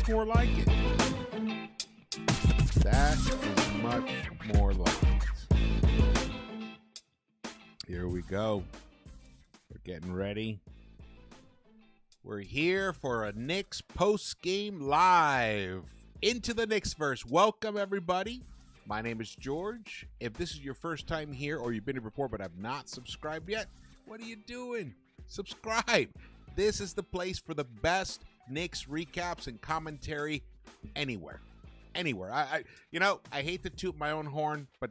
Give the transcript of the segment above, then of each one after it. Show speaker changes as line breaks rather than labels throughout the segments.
much more like it. That is much more like it. Here we go. We're getting ready. We're here for a Knicks post-game live. Into the Knicks-Verse. Welcome, everybody. My name is George. If this is your first time here or you've been here before but have not subscribed yet, what are you doing? Subscribe. This is the place for the best Knicks recaps and commentary anywhere. Anywhere. I hate to toot my own horn, but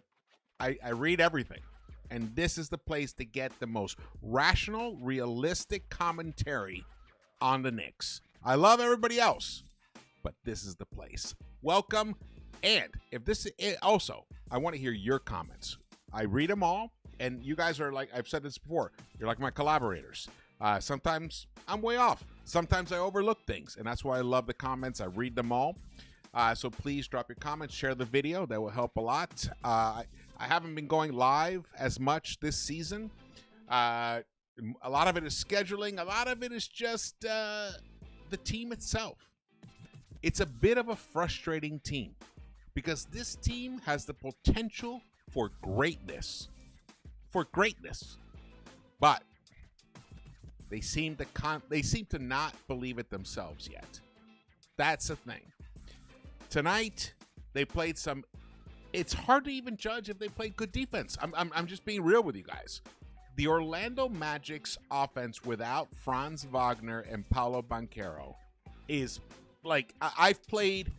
I read everything. And this is the place to get the most rational, realistic commentary on the Knicks. I love everybody else, but this is the place. Welcome. And if this is also, I want to hear your comments. I read them all, and you guys are like, I've said this before, you're like my collaborators. Sometimes I'm way off. Sometimes I overlook things, and that's why I love the comments. I read them all. So please drop your comments, share the video. That will help a lot. I haven't been going live as much this season. A lot of it is scheduling. A lot of it is just the team itself. It's a bit of a frustrating team because this team has the potential for greatness. But they seem to not believe it themselves yet. That's the thing. Tonight, they played some. It's hard to even judge if they played good defense. I'm just being real with you guys. The Orlando Magic's offense without Franz Wagner and Paolo Banchero is like, I've played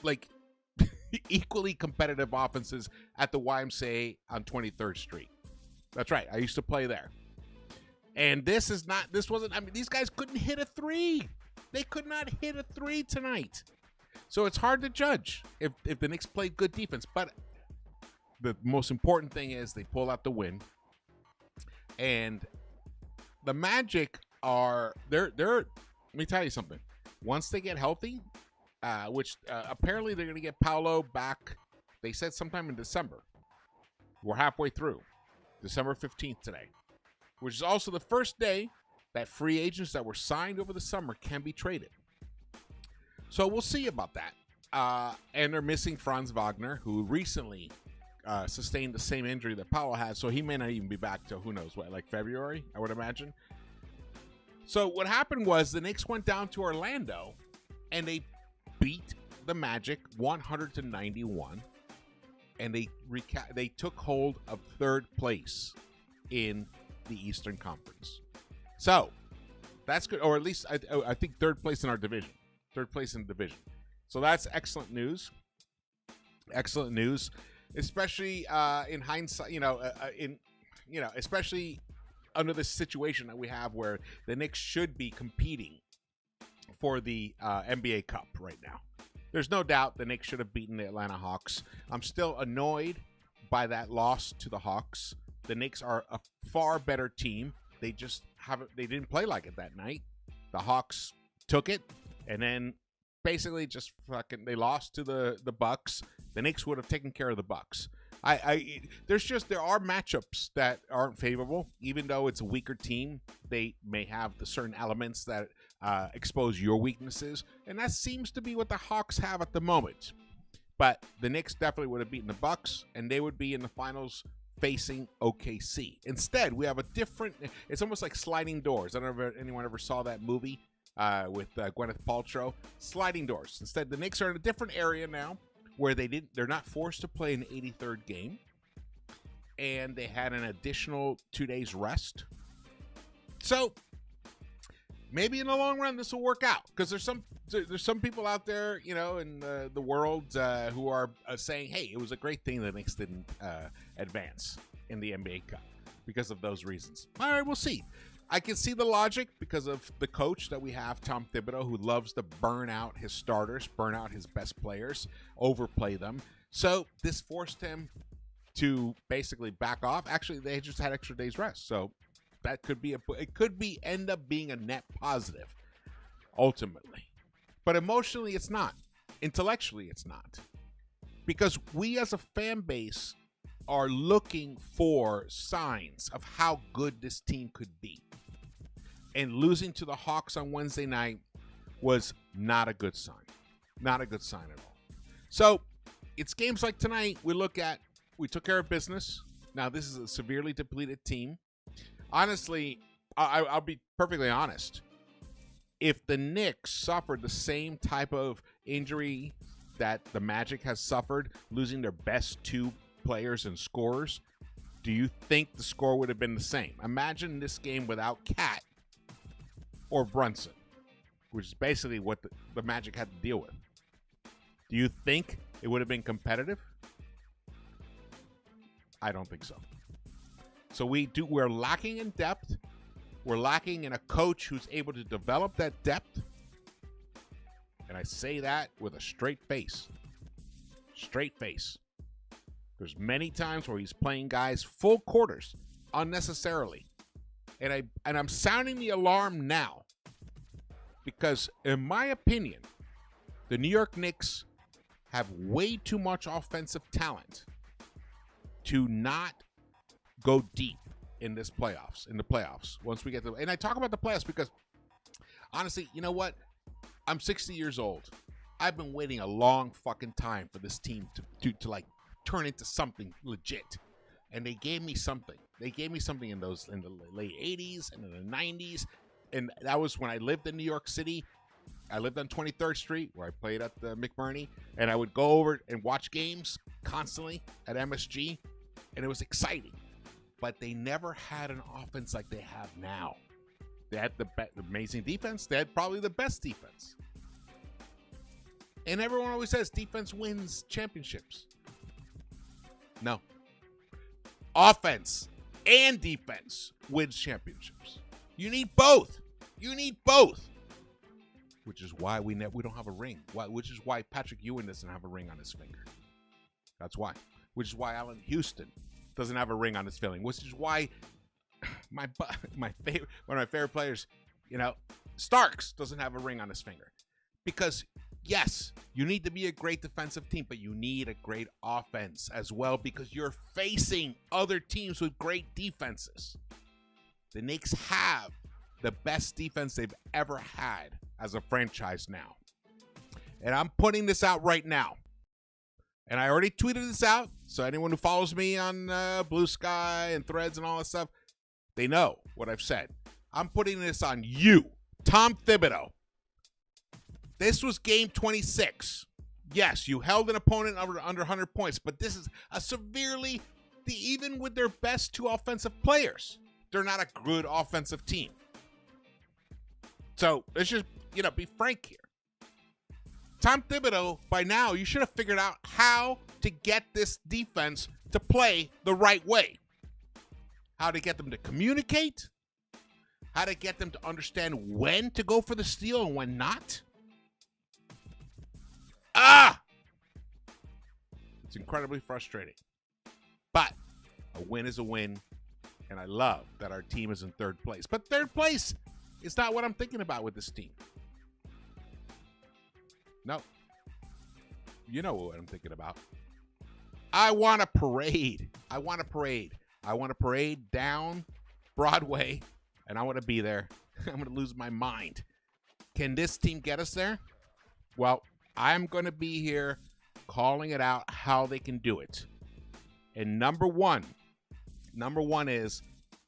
like equally competitive offenses at the YMCA on 23rd Street. That's right. I used to play there. And this wasn't, I mean, these guys couldn't hit a three. They could not hit a three tonight. So it's hard to judge if the Knicks played good defense. But the most important thing is they pull out the win. And the Magic are, they're let me tell you something. Once they get healthy, which apparently they're going to get Paolo back, they said sometime in December. We're halfway through. December 15th today. Which is also the first day that free agents that were signed over the summer can be traded. So we'll see about that. And they're missing Franz Wagner, who recently sustained the same injury that Paolo had, so he may not even be back till who knows what, like February, I would imagine. So what happened was the Knicks went down to Orlando, and they beat the Magic 100-91, and they took hold of third place in the Eastern Conference. So that's good, or at least I think third place in our division. Third place in the division. So that's excellent news. Excellent news, especially in hindsight. Especially under the situation that we have, where the Knicks should be competing for the NBA Cup right now. There's no doubt the Knicks should have beaten the Atlanta Hawks. I'm still annoyed by that loss to the Hawks. The Knicks are a far better team. They just they didn't play like it that night. The Hawks took it. And then basically just they lost to the Bucks. The Knicks would have taken care of the Bucks. There are matchups that aren't favorable. Even though it's a weaker team, they may have the certain elements that expose your weaknesses. And that seems to be what the Hawks have at the moment. But the Knicks definitely would have beaten the Bucks, and they would be in the finals facing OKC. Instead, we have a different, it's almost like sliding doors. I don't know if anyone ever saw that movie. With Gwyneth Paltrow, sliding doors. Instead, the Knicks are in a different area now, where they're not forced to play an 83rd game, and they had an additional 2 days rest. So maybe in the long run this will work out, because there's some people out there, in the world who are saying, hey, it was a great thing the Knicks didn't advance in the NBA Cup because of those reasons. All right, we'll see. I can see the logic because of the coach that we have, Tom Thibodeau, who loves to burn out his starters, burn out his best players, overplay them. So this forced him to basically back off. Actually, they just had extra days rest. So that could end up being a net positive ultimately. But emotionally, it's not. Intellectually, it's not. Because we as a fan base are looking for signs of how good this team could be. And losing to the Hawks on Wednesday night was Not a good sign. Not a good sign at all. So it's games like tonight we took care of business. Now, this is a severely depleted team. Honestly, I'll be perfectly honest. If the Knicks suffered the same type of injury that the Magic has suffered, losing their best two players and scorers, do you think the score would have been the same? Imagine this game without Cat or Brunson, which is basically what the Magic had to deal with. Do you think it would have been competitive? I don't think so. So we're lacking in depth. We're lacking in a coach who's able to develop that depth. And I say that with a straight face. Straight face. There's many times where he's playing guys full quarters unnecessarily. And I'm sounding the alarm now. Because in my opinion, the New York Knicks have way too much offensive talent to not go deep in the playoffs. Once we get to, and I talk about the playoffs because honestly, you know what? I'm 60 years old. I've been waiting a long fucking time for this team to like turn into something legit. And they gave me something. They gave me something in the late 80s and in the 90s. And that was when I lived in New York City. I lived on 23rd Street where I played at the McBurney, and I would go over and watch games constantly at MSG, and it was exciting. But they never had an offense like they have now. They had the amazing defense. They had probably the best defense. And everyone always says defense wins championships. No. Offense and defense wins championships. You need both. You need both. Which is why we don't have a ring. Which is why Patrick Ewing doesn't have a ring on his finger. That's why. Which is why Allen Houston doesn't have a ring on his finger. Which is why one of my favorite players, Starks doesn't have a ring on his finger. Because yes, you need to be a great defensive team, but you need a great offense as well because you're facing other teams with great defenses. The Knicks have the best defense they've ever had as a franchise now. And I'm putting this out right now. And I already tweeted this out, so anyone who follows me on Blue Sky and Threads and all that stuff, they know what I've said. I'm putting this on you, Tom Thibodeau. This was game 26. Yes, you held an opponent under 100 points, but this is even with their best two offensive players, they're not a good offensive team. So let's just, be frank here. Tom Thibodeau, by now, you should have figured out how to get this defense to play the right way. How to get them to communicate. How to get them to understand when to go for the steal and when not. It's incredibly frustrating. But a win is a win, and I love that our team is in third place. But third place is not what I'm thinking about with this team. No. You know what I'm thinking about. I want a parade. I want a parade down Broadway, and I want to be there. I'm going to lose my mind. Can this team get us there? Well, I'm going to be here calling it out how they can do it. And number one is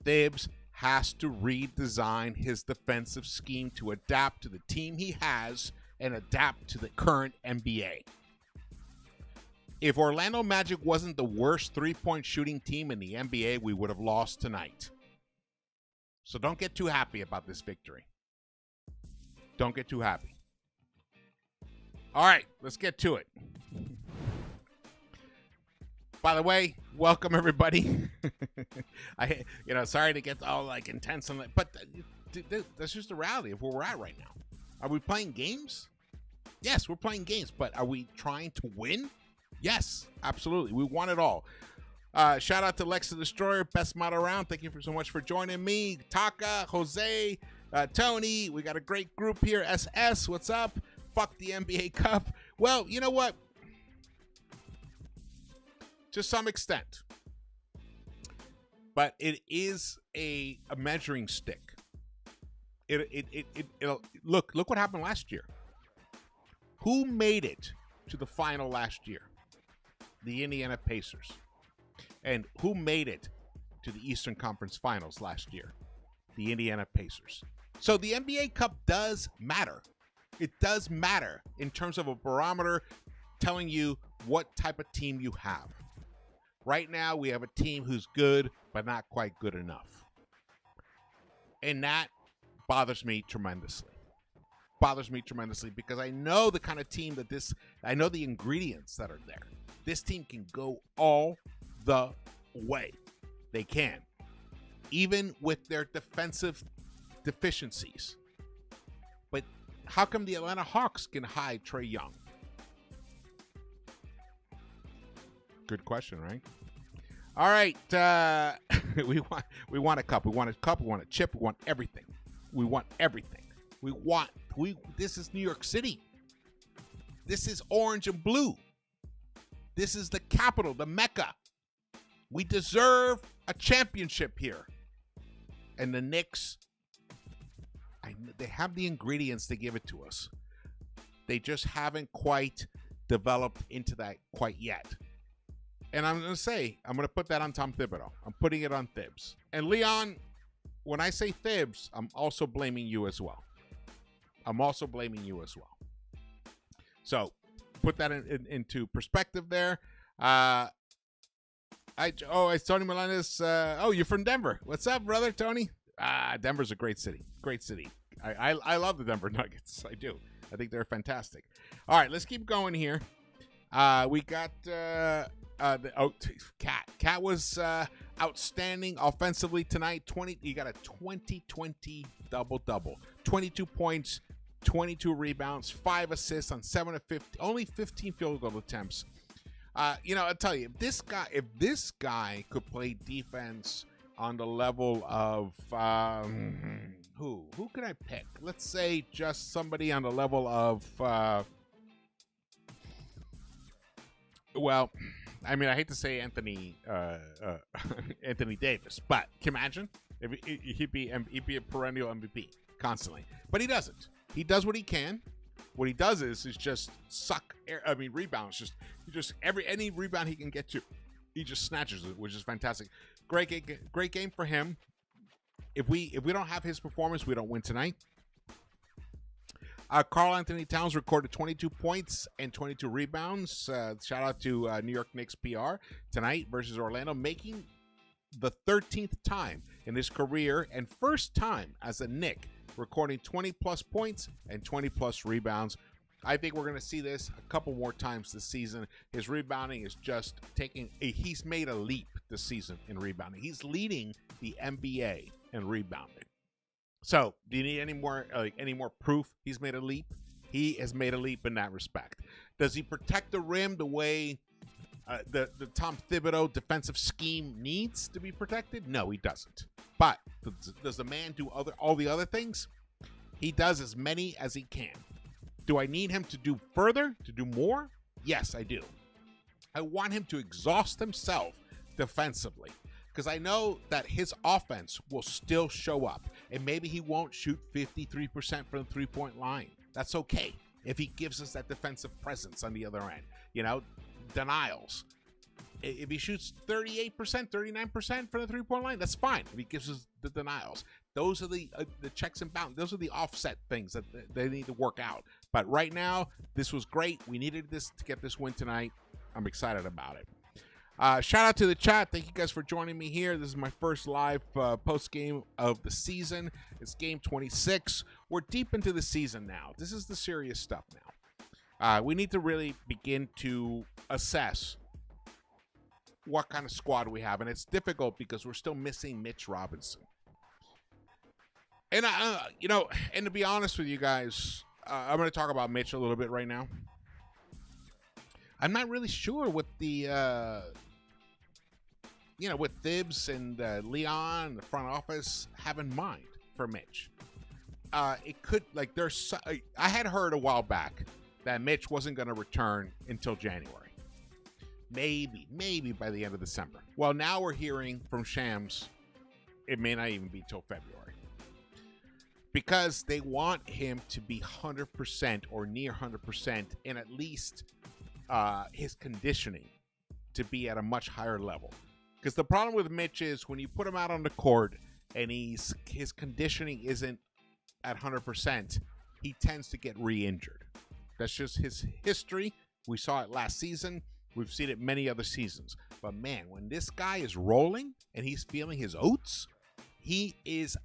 Thibs has to redesign his defensive scheme to adapt to the team he has and adapt to the current NBA. If Orlando Magic wasn't the worst three-point shooting team in the NBA, we would have lost tonight. So don't get too happy about this victory. Don't get too happy. All right, let's get to it. By the way, welcome everybody. Sorry to get all like intense on that, but that's just the reality of where we're at right now. Are we playing games? Yes, we're playing games, but are we trying to win? Yes, absolutely. We want it all. Shout out to Lex the Destroyer, best mod around. Thank you so much for joining me. Taka, Jose, Tony. We got a great group here. SS, what's up? Fuck the NBA Cup. Well, you know what? To some extent. But it is a measuring stick. Look what happened last year. Who made it to the final last year? The Indiana Pacers. And who made it to the Eastern Conference Finals last year? The Indiana Pacers. So the NBA Cup does matter. It does matter in terms of a barometer telling you what type of team you have. Right now, we have a team who's good, but not quite good enough. And that bothers me tremendously. Bothers me tremendously because I know the kind of team that I know the ingredients that are there. This team can go all the way. They can. Even with their defensive deficiencies. But how come the Atlanta Hawks can hide Trae Young? Good question, right? All right. We want a cup. We want a cup. We want a chip. We want everything. We want everything. This is New York City. This is orange and blue. This is the capital, the Mecca. We deserve a championship here. And the Knicks, they have the ingredients to give it to us. They just haven't quite developed into that quite yet. And I'm going to put that on Tom Thibodeau. I'm putting it on Thibs. And Leon, when I say Thibs, I'm also blaming you as well. So put that into perspective there. It's Tony Melendez. You're from Denver. What's up, brother, Tony? Denver's a great city. Great city. I love the Denver Nuggets. I do. I think they're fantastic. All right, let's keep going here. We got Cat was outstanding offensively tonight. He got a 20-20 double-double. 22 points, 22 rebounds, 5 assists on 7 of 50, only 15 field goal attempts. I'll tell you, if this guy could play defense on the level of who could I pick? Let's say just somebody on the level of I hate to say Anthony Davis, but can you imagine if he'd be a perennial MVP constantly? But he doesn't. He does what he can. What he does is just suck rebounds. Any rebound he can get to, he just snatches it, which is fantastic. Great game for him. If we don't have his performance, we don't win tonight. Karl Anthony Towns recorded 22 points and 22 rebounds. Shout out to New York Knicks PR tonight versus Orlando, making the 13th time in his career and first time as a Knick recording 20-plus points and 20-plus rebounds. I think we're going to see this a couple more times this season. His rebounding is just he's made a leap this season in rebounding. He's leading the NBA in rebounding. So, do you need any more proof he's made a leap? He has made a leap in that respect. Does he protect the rim the way the Tom Thibodeau defensive scheme needs to be protected? No, he doesn't. But does the man do all the other things? He does as many as he can. Do I need him to do further, to do more? Yes, I do. I want him to exhaust himself defensively because I know that his offense will still show up, and maybe he won't shoot 53% from the three-point line. That's okay if he gives us that defensive presence on the other end. Denials. If he shoots 38%, 39% from the three-point line, that's fine. If he gives us the denials. Those are the checks and balances. Those are the offset things that they need to work out. But right now, this was great. We needed this to get this win tonight. I'm excited about it. Shout out to the chat. Thank you guys for joining me here. This is my first live post game of the season. It's game 26. We're deep into the season now. This is the serious stuff now. We need to really begin to assess what kind of squad we have, and it's difficult because we're still missing Mitch Robinson. And and to be honest with you guys, I'm going to talk about Mitch a little bit right now. I'm not really sure what the what Thibs and Leon and the front office have in mind for Mitch. It could I had heard a while back that Mitch wasn't going to return until January. Maybe by the end of December. Well, now we're hearing from Shams it may not even be till February. because they want him to be 100% or near 100%, and at least his conditioning to be at a much higher level. Because the problem with Mitch is when you put him out on the court and his conditioning isn't at 100%, he tends to get re-injured. That's just his history. We saw it last season. We've seen it many other seasons. But man, when this guy is rolling and he's feeling his oats, he is,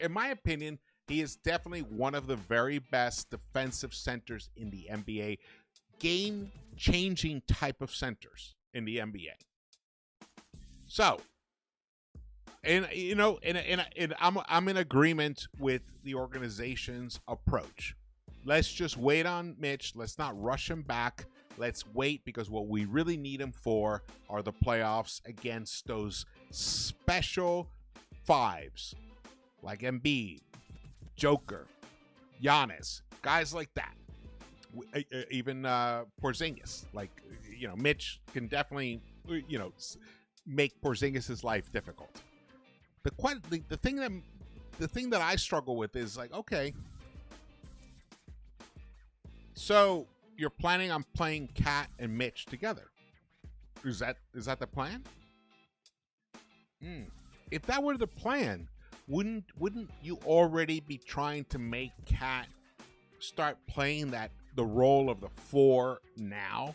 in my opinion, he is definitely one of the very best defensive centers in the NBA. Game-changing type of centers in the NBA. So, and you know, and I'm in agreement with the organization's approach. Let's just wait on Mitch. Let's not rush him back. Let's wait, because what we really need him for are the playoffs against those special fives like Embiid, Joker, Giannis, guys like that. Even Porzingis. Like, you know, Mitch can definitely, you know, make Porzingis' life difficult. The thing that I struggle with is like, okay, so you're planning on playing Cat and Mitch together. Is that the plan? If that were the plan, wouldn't you already be trying to make Cat start playing the role of the 4 now?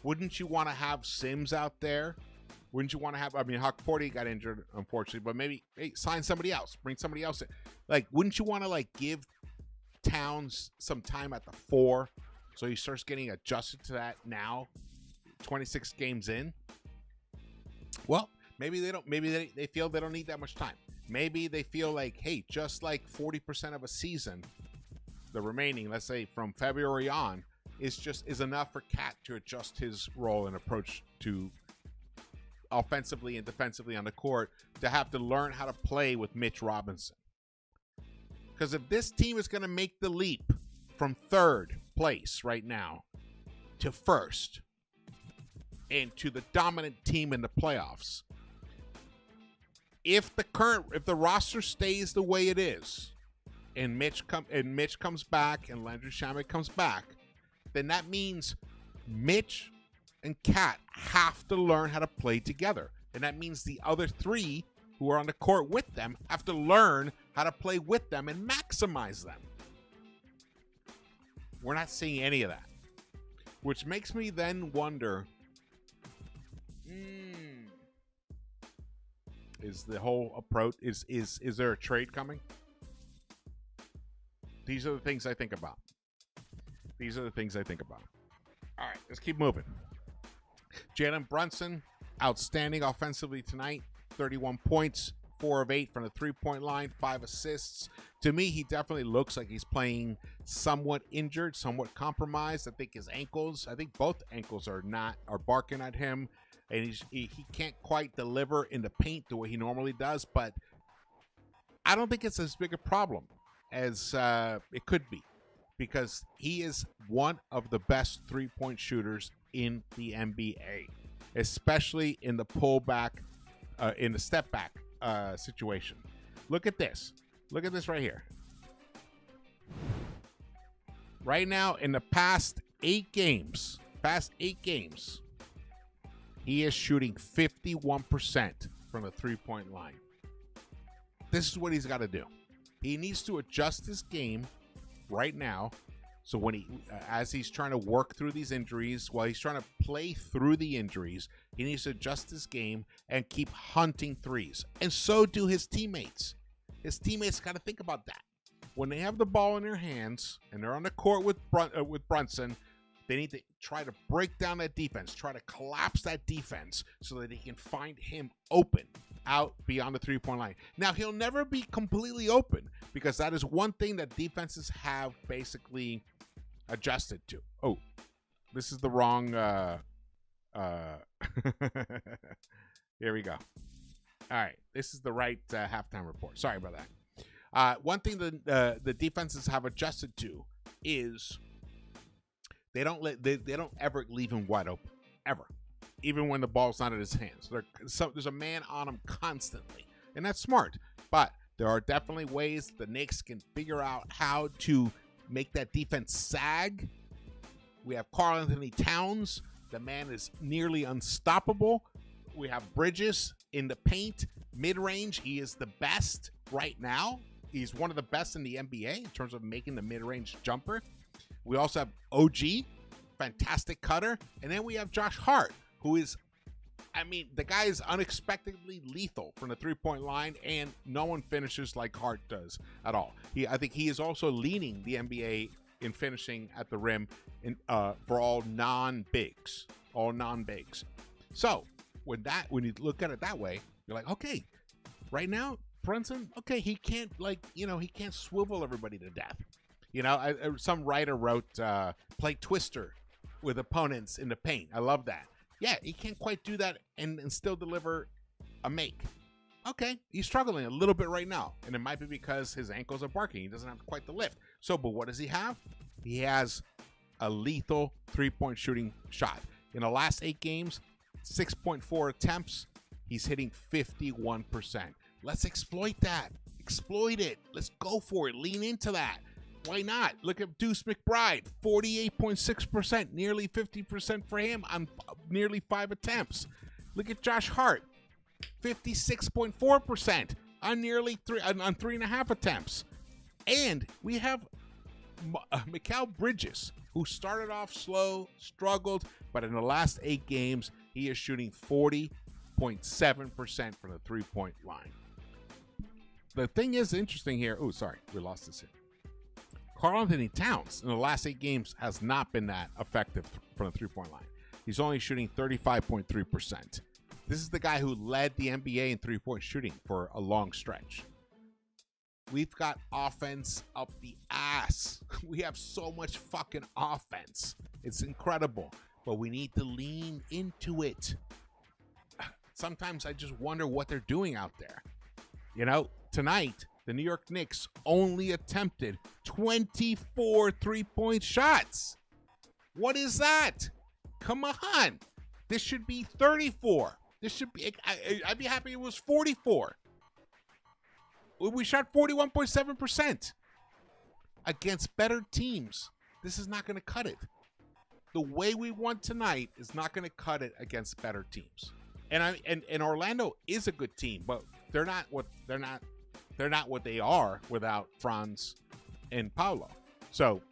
Wouldn't you want to have Sims out there? Wouldn't you want to have, I mean, Hawk Porty got injured, unfortunately, but maybe sign somebody else, bring somebody else in. Like, wouldn't you want to like give Towns some time at the 4 so he starts getting adjusted to that now, 26 games in? Well, maybe they don't. Maybe they feel they don't need that much time. Maybe they feel like, hey, just like 40% of a season, the remaining, let's say from February on, is enough for Cat to adjust his role and approach to offensively and defensively on the court, to have to learn how to play with Mitch Robinson. Because if this team is going to make the leap from 3rd place right now to 1st and to the dominant team in the playoffs, if the roster stays the way it is, and Mitch comes back and Landry Shamet comes back, then that means Mitch and Cat have to learn how to play together. And that means the other 3 who are on the court with them have to learn how to play with them and maximize them. We're not seeing any of that. Which makes me then wonder, is the whole approach, is there a trade coming? These are the things I think about. All right, let's keep moving. Jalen Brunson, outstanding offensively tonight. 31 points, 4 of 8 from the 3-point line, 5 assists. To me, he definitely looks like he's playing somewhat injured, somewhat compromised. I think his ankles, both ankles are barking at him, and he can't quite deliver in the paint the way he normally does, but I don't think it's as big a problem as it could be, because he is one of the best 3-point shooters in the NBA, especially in the pullback, in the step back situation. Look at this. Look at this right here. Right now, in the past 8 games, he is shooting 51% from the 3-point line. This is what he's got to do. He needs to adjust his game right now. So when as he's trying to work through these injuries, while he's trying to play through the injuries, he needs to adjust his game and keep hunting threes. And so do his teammates. His teammates got to think about that. When they have the ball in their hands and they're on the court with Brunson, they need to try to break down that defense, try to collapse that defense so that he can find him open out beyond the 3-point line. Now, he'll never be completely open, because that is one thing that defenses have basically adjusted to. Oh, this is the wrong here we go. All right, this is the right halftime report. Sorry about that. One thing that the defenses have adjusted to is they don't ever leave him wide open, ever, even when the ball's not in his hands. There's a man on him constantly, and that's smart. But There are definitely ways the Knicks can figure out how to make that defense sag. We have Karl-Anthony Towns. The man is nearly unstoppable. We have Bridges in the paint, mid-range. He is the best right now. He's one of the best in the NBA in terms of making the mid-range jumper. We also have OG, fantastic cutter. And then we have Josh Hart, who is, I mean, the guy is unexpectedly lethal from the three-point line, and no one finishes like Hart does at all. I think he is also leading the NBA in finishing at the rim for all non-bigs. So when you look at it that way, you're like, okay, right now, Brunson, okay, he can't he can't swivel everybody to death. Some writer wrote, play Twister with opponents in the paint. I love that. Yeah, he can't quite do that and still deliver a make. Okay, he's struggling a little bit right now, and it might be because his ankles are barking. He doesn't have quite the lift. So, but what does he have? He has a lethal three-point shooting shot. In the last 8 games, 6.4 attempts, he's hitting 51%. Let's exploit that. Exploit it. Let's go for it. Lean into that. Why not? Look at Deuce McBride, 48.6%, nearly 50% for him on nearly 5 attempts. Look at Josh Hart, 56.4% on nearly 3.5 attempts. And we have Mikal Bridges, who started off slow, struggled, but in the last 8 games, he is shooting 40.7% from the three-point line. The thing is interesting here. Oh, sorry, we lost this here. Karl-Anthony Towns in the last 8 games has not been that effective from the three-point line. He's only shooting 35.3%. This is the guy who led the NBA in three-point shooting for a long stretch. We've got offense up the ass. We have so much fucking offense. It's incredible, but we need to lean into it. Sometimes I just wonder what they're doing out there. Tonight, the New York Knicks only attempted 24 three-point shots. What is that? Come on. This should be 34. I'd be happy it was 44. We shot 41.7% against better teams. This is not going to cut it. The way we won tonight is not going to cut it against better teams. And Orlando is a good team, but they're not what they are without Franz and Paolo. So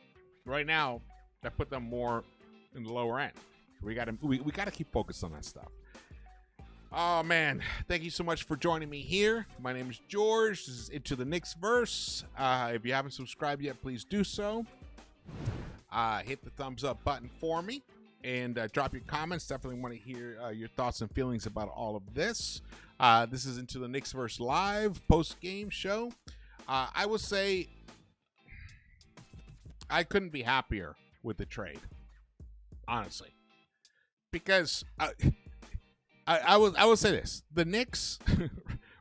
right now, that put them more in the lower end. We got to keep focused on that stuff. Oh man, thank you so much for joining me here. My name is George. This is Into the Knicks-Verse. If you haven't subscribed yet, please do so. Hit the thumbs up button for me and drop your comments. Definitely want to hear your thoughts and feelings about all of this. This is Into the Knicks-Verse live post-game show. I would say I couldn't be happier with the trade, honestly, because I would say this: the Knicks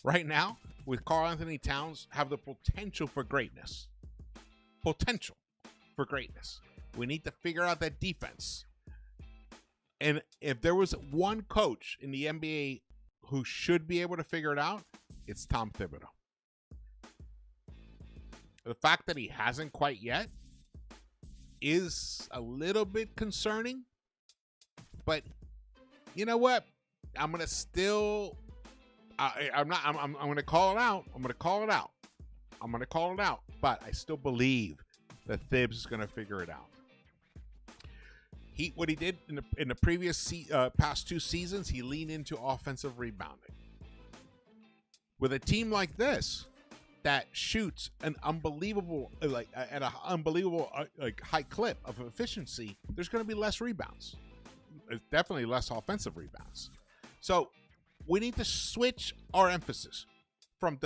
right now with Karl-Anthony Towns have the potential for greatness. Potential for greatness. We need to figure out that defense. And if there was one coach in the NBA who should be able to figure it out, it's Tom Thibodeau. The fact that he hasn't quite yet is a little bit concerning, but you know what? I'm gonna still. I'm gonna call it out. I'm gonna call it out. But I still believe that Thibs is gonna figure it out. What he did in the previous past 2 seasons, he leaned into offensive rebounding. With a team like this that shoots an unbelievable at an unbelievable high clip of efficiency, there's going to be less rebounds. There's definitely less offensive rebounds. So we need to switch our emphasis from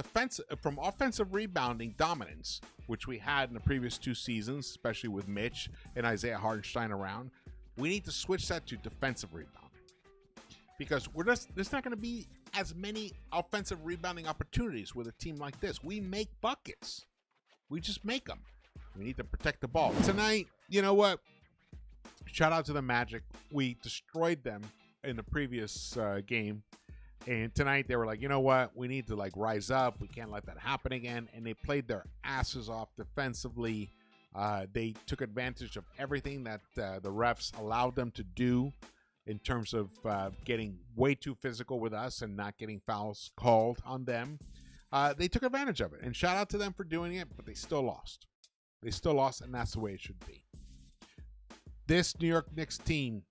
offensive rebounding dominance, which we had in the previous 2 seasons, especially with Mitch and Isaiah Hartenstein around. We need to switch that to defensive rebounding, because there's not going to be as many offensive rebounding opportunities with a team like this. We make buckets. We just make them. We need to protect the ball. Tonight, you know what? Shout out to the Magic. We destroyed them in the previous game. And tonight they were like, you know what? We need to like rise up. We can't let that happen again. And they played their asses off defensively. They took advantage of everything that the refs allowed them to do in terms of getting way too physical with us and not getting fouls called on them. They took advantage of it. And shout out to them for doing it, but they still lost. They still lost, and that's the way it should be. This New York Knicks team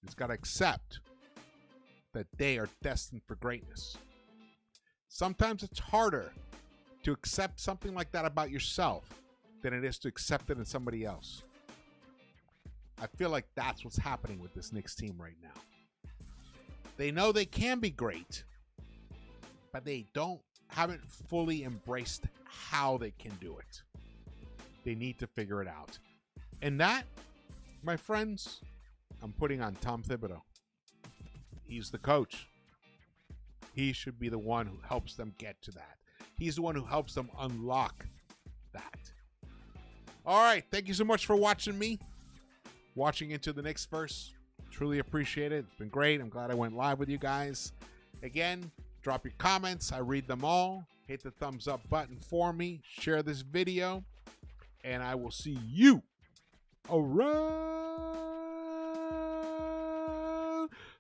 has got to accept that they are destined for greatness. Sometimes it's harder to accept something like that about yourself than it is to accept it in somebody else. I feel like that's what's happening with this Knicks team right now. They know they can be great, but they haven't fully embraced how they can do it. They need to figure it out. And that, my friends, I'm putting on Tom Thibodeau. He's the coach. He should be the one who helps them get to that. He's the one who helps them unlock that. All right. Thank you so much for watching me. Watching into the Knicks-Verse. Truly appreciate it. It's been great. I'm glad I went live with you guys. Again, drop your comments. I read them all. Hit the thumbs up button for me. Share this video. And I will see you around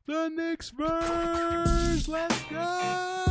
the Knicks-Verse. Let's go.